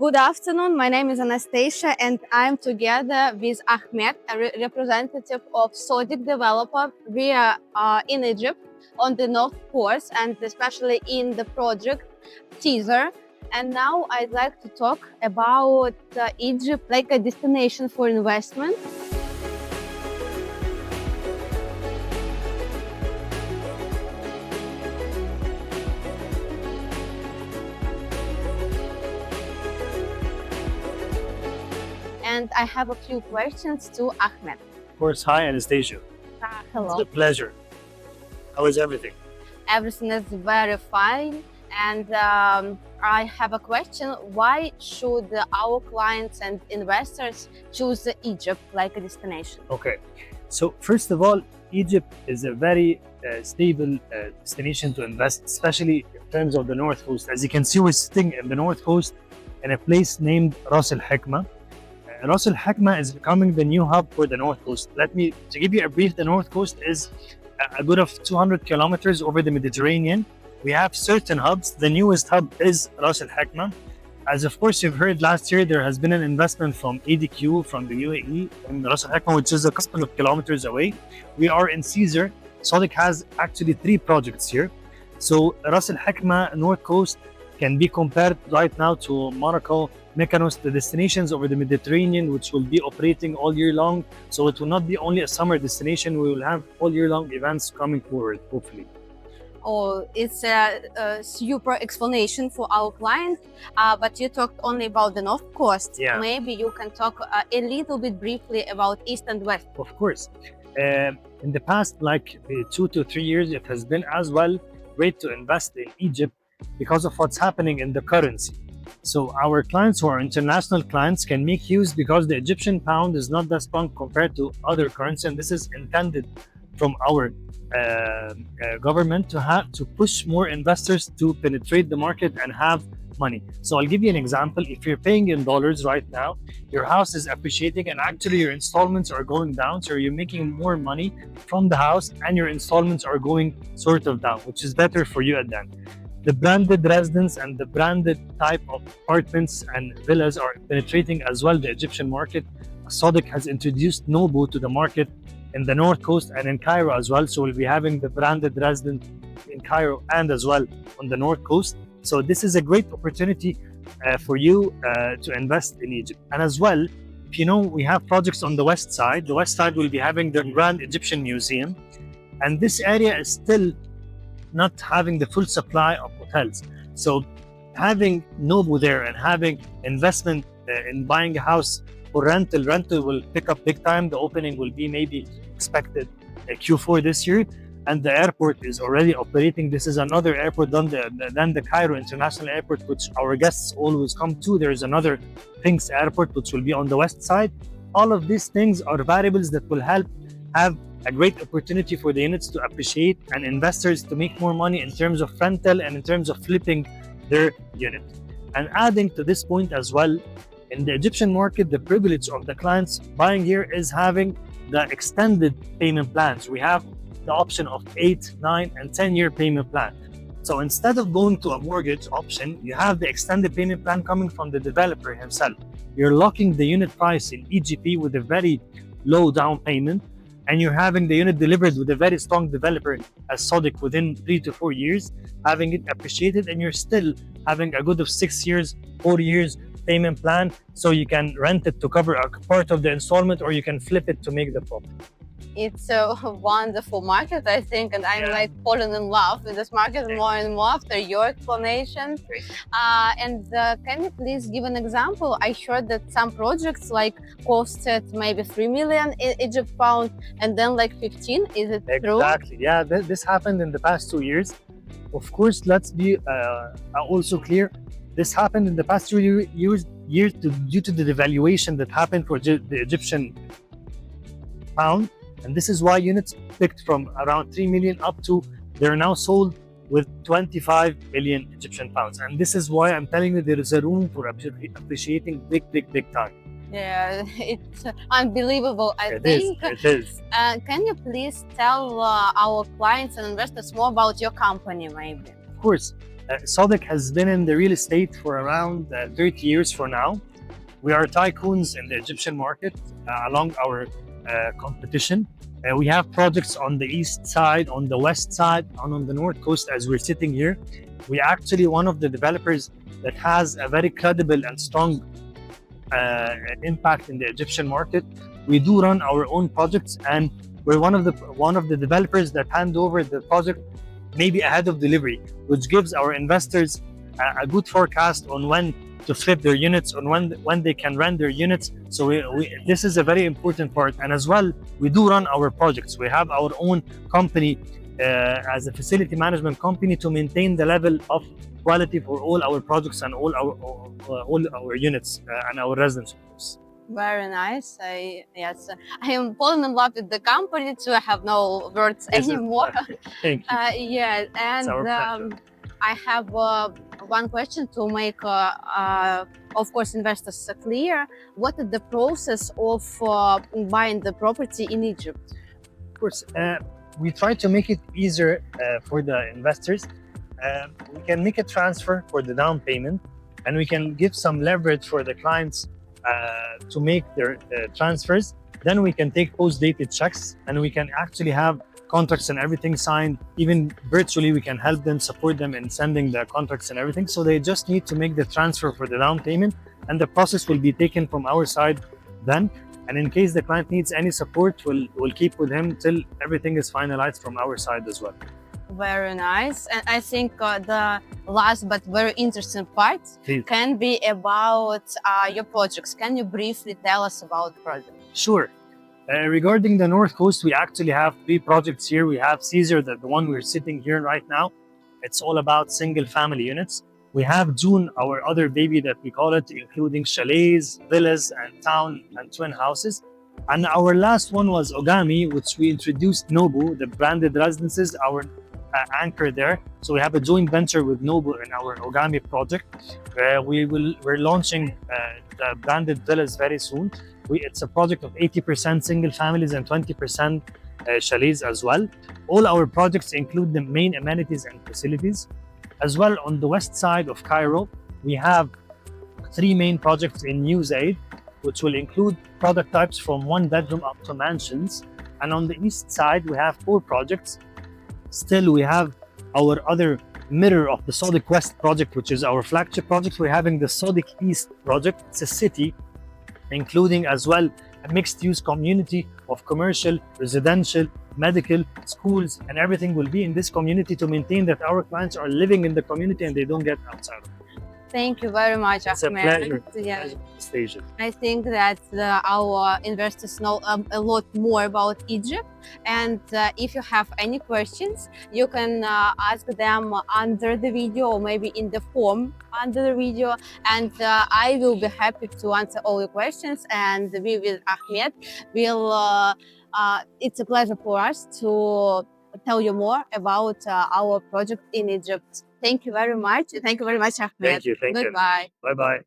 Good afternoon. My name is Anastasia, and I'm together with Ahmed, a representative of SODIC developer. We are in Egypt on the North Coast, and especially in the project Caesar. And now I'd like to talk about Egypt like a destination for investment. And I have a few questions to Ahmed. Of course. Hi, Anastasia. Hello. It's a pleasure. How is everything? Everything is very fine. And I have a question. Why should our clients and investors choose Egypt like a destination? Okay. So first of all, Egypt is a very stable destination to invest, especially in terms of the North Coast. As you can see, we're sitting in the North Coast in a place named Ras Al Hikma. Ras Al Hikma is becoming the new hub for the North Coast. To give you a brief, the North Coast is a good of 200 kilometers over the Mediterranean. We have certain hubs. The newest hub is Ras Al Hikma. As of course you've heard, last year there has been an investment from ADQ from the UAE in Ras Al Hikma, which is a couple of kilometers away. We are in Caesar. SODIC has actually 3 projects here. So Ras Al Hikma, North Coast, can be compared right now to Morocco, Mykonos, the destinations over the Mediterranean, which will be operating all year long. So it will not be only a summer destination. We will have all year long events coming forward, hopefully. Oh, it's a super explanation for our clients, but you talked only about the North Coast. Yeah. Maybe you can talk a little bit briefly about East and West. Of course. In the past, like 2 to 3 years, it has been as well great to invest in Egypt because of what's happening in the currency. So our clients who are international clients can make use because the Egyptian pound is not that strong compared to other currency, and this is intended from our government to push more investors to penetrate the market and have money. So I'll give you an example. If you're paying in dollars right now, your house is appreciating and actually your installments are going down. So you're making more money from the house and your installments are going sort of down, which is better for you at the end. The branded residence and the branded type of apartments and villas are penetrating as well the Egyptian market. SODIC has introduced Nobu to the market in the North Coast and in Cairo as well. So we'll be having the branded residence in Cairo and as well on the North Coast. So this is a great opportunity for you to invest in Egypt. And as well, if you know, we have projects on the west side. The west side will be having the Grand Egyptian Museum. And this area is still not having the full supply of hotels. So having Nobu there and having investment in buying a house for rental will pick up big time. The opening will be maybe expected Q4 this year. And the airport is already operating. This is another airport than the Cairo International Airport, which our guests always come to. There is another Sphinx Airport, which will be on the west side. All of these things are variables that will help have a great opportunity for the units to appreciate and investors to make more money in terms of rental and in terms of flipping their unit. And adding to this point as well, in the Egyptian market, the privilege of the clients buying here is having the extended payment plans. We have the option of 8, 9, and 10-year payment plan. So instead of going to a mortgage option, you have the extended payment plan coming from the developer himself. You're locking the unit price in EGP with a very low down payment, and you're having the unit delivered with a very strong developer as SODIC within 3 to 4 years, having it appreciated, and you're still having a good of 6 years, 4 years payment plan, so you can rent it to cover a part of the installment or you can flip it to make the profit. It's a wonderful market, I think, and I'm like falling in love with this market more and more after your explanation. Can you please give an example? I heard that some projects like costed maybe 3 million Egypt pound and then like 15. Is it true? Exactly. Yeah, this happened in the past 2 years. Of course, let's be also clear. This happened in the past 2 years due to the devaluation that happened for the Egyptian pound. And this is why units picked from around 3 million up to, they're now sold with 25 million Egyptian pounds. And this is why I'm telling you there is a room for appreciating big time. Yeah, it's unbelievable, I think. It is. Can you please tell our clients and investors more about your company, maybe? Of course. SODIC has been in the real estate for around 30 years for now. We are tycoons in the Egyptian market along our competition. We have projects on the east side, on the west side, and on the north coast as we're sitting here. We are actually one of the developers that has a very credible and strong impact in the Egyptian market. We do run our own projects, and we're one of the developers that hand over the project maybe ahead of delivery, which gives our investors a good forecast on when to flip their units, on when they can rent their units. So this is a very important part. And as well, we do run our projects. We have our own company as a facility management company to maintain the level of quality for all our projects and all our units and our residents, of course. Very nice. Yes, I am falling in love with the company too. I have no words anymore. Thank you. Yeah, and I have one question to make, of course, investors clear. What is the process of buying the property in Egypt? Of course, we try to make it easier for the investors. We can make a transfer for the down payment, and we can give some leverage for the clients to make their transfers. Then we can take post-dated checks, and we can actually have contracts and everything signed. Even virtually, we can help them, support them in sending the contracts and everything. So they just need to make the transfer for the down payment, and the process will be taken from our side then. And in case the client needs any support, we'll keep with him till everything is finalized from our side as well. Very nice. And I think the last but very interesting part can be about your projects. Can you briefly tell us about the project? Sure. Regarding the North Coast, we actually have 3 projects here. We have Caesar, the one we're sitting here right now. It's all about single family units. We have June, our other baby that we call it, including chalets, villas, and town and twin houses. And our last one was Ogami, which we introduced Nobu, the branded residences, our anchor there. So we have a joint venture with Nobu in our Ogami project. We're launching the branded villas very soon. It's a project of 80% single families and 20% chalets as well. All our projects include the main amenities and facilities. As well, on the west side of Cairo, we have 3 main projects in New Zaid, which will include product types from 1 bedroom up to mansions. And on the east side, we have 4 projects. Still, we have our other mirror of the SODIC West project, which is our flagship project. We're having the SODIC East project. It's a city, including as well a mixed-use community of commercial, residential, medical, schools, and everything will be in this community to maintain that our clients are living in the community and they don't get outside. Thank you very much, It's Ahmed. a pleasure. Yeah. Station. I think that our investors know a lot more about Egypt. And if you have any questions, you can ask them under the video or maybe in the form under the video. And I will be happy to answer all your questions. And we with Ahmed will, it's a pleasure for us to tell you more about our project in Egypt. Thank you very much. Thank you very much, Ahmed. Thank you. Goodbye. Bye-bye.